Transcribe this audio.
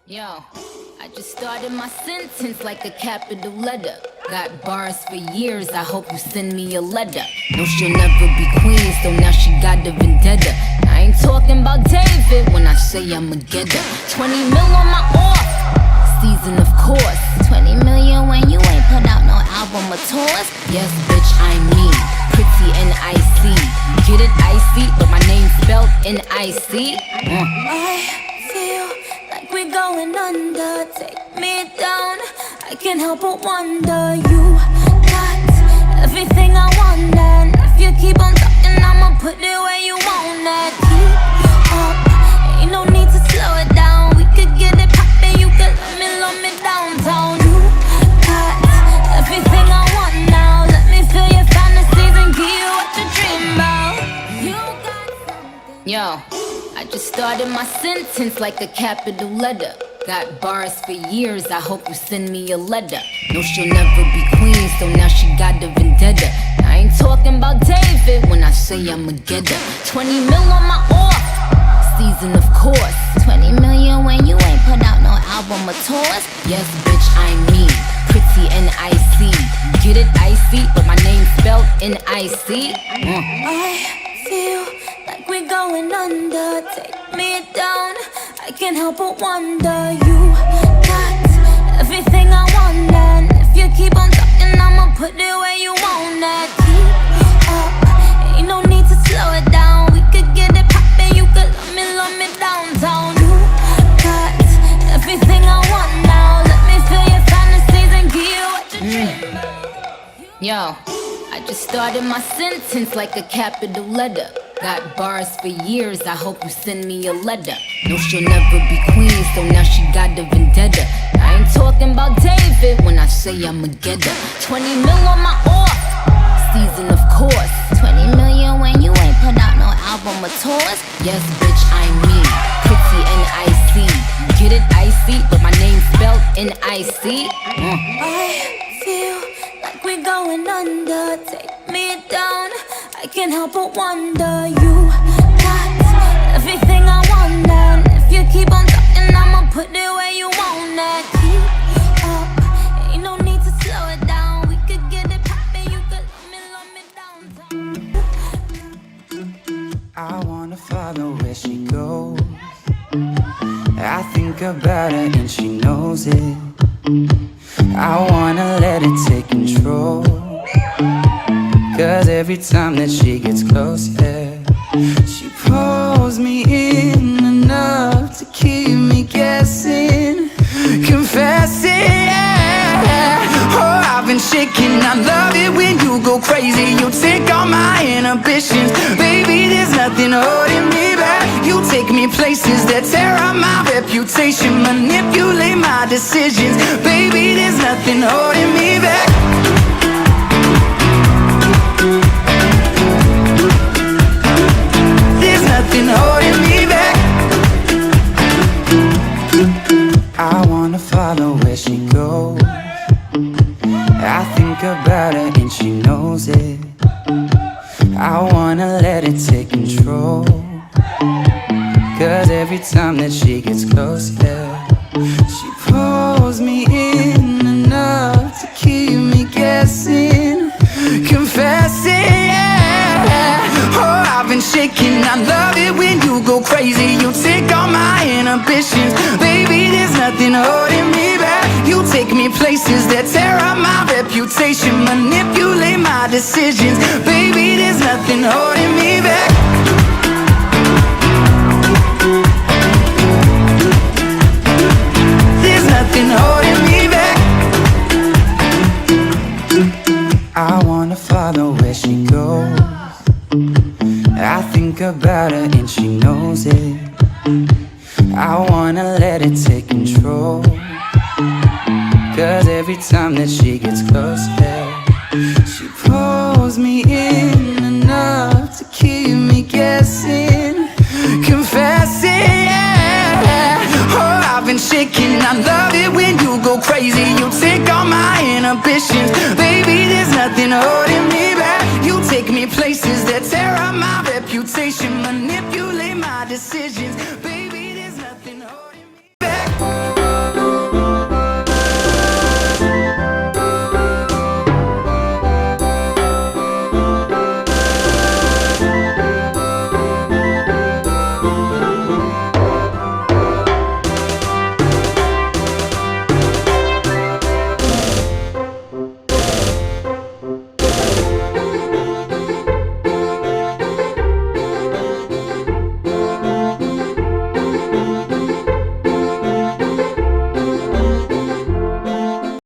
Yo, I just started my sentence like a capital letter. Got bars for years, I hope you send me a letter. No, she'll never be queen, so now she got a vendetta. I ain't talking about David when I say I'ma get her. 20 mil on my off season, of course. 20 million when you ain't put out no album or tours. Yes, bitch, I'm me, pretty and icy. Get it icy, but my name spelled N-I-C. I feel like we're going under. Take me down, I can't help but wonder. You got everything I want, and if you keep on talking, I'ma put it where you want it. Keep up, ain't no need to slow it down. We could get it poppin', you could love me downtown. You got everything I want now. Let me feel your fantasies and give you what you dream about. You got something. Yo, I just started my sentence like a capital letter. Got bars for years, I hope you send me a letter. No, she'll never be queen, so now she got a vendetta. I ain't talking about David when I say I'ma get her. 20 mil on my off season, of course. 20 million when you ain't put out no album or tours. Yes, bitch, I'm me, pretty and icy. Get it icy, but my name spelled N-I-C. I feel like we're going under. Take me down, I can't help but wonder. You got everything I want, and if you keep on talking, I'ma put it where you want it. Keep up, ain't no need to slow it down. We could get it poppin', you could love me downtown. You got everything I want now. Let me feel your fantasies and give you what you dream about. Yo, I just started my sentence like a capital letter. Got bars for years, I hope you send me a letter. No, she'll never be queen, so now she got a vendetta. I ain't talking about David when I say I'ma get her. 20 mil on my off season, of course. 20 million when you ain't put out no album or tours. Yes, bitch, I'm me, pretty and icy. Get it icy, but my name spelled N-I-C. I feel like we're going under. Take me down, I can't help but wonder. You got everything I want, and if you keep on talking, I'ma put it where you want it. Keep up, ain't no need to slow it down. We could get it poppin', you could love me downtown. I wanna follow where she goes. I think about her and she knows it. I wanna let it take control, 'cause every time that she gets close, yeah, she pulls me in enough to keep me guessing, confessing, yeah. Oh, I've been shaking, I love it when you go crazy. You take all my inhibitions, baby, there's nothing holding me back. You take me places that tear up my reputation, manipulate my decisions, baby, there's nothing holding me back. There's nothing holding me back. I wanna follow where she goes. I think about her and she knows it. I wanna let it take control, 'cause every time that she gets close, yeah, she pulls me in enough to keep me guessing, confessing, yeah. Oh, I've been shaking, I love it when you go crazy. You take all my inhibitions, baby, there's nothing holding me back. You take me places that tear up my reputation, manipulate my decisions, baby, there's nothing holding me back. There's nothing holding me back. I wanna follow where she goes. I think about her and she knows it. I wanna let it take control, 'cause every time that she gets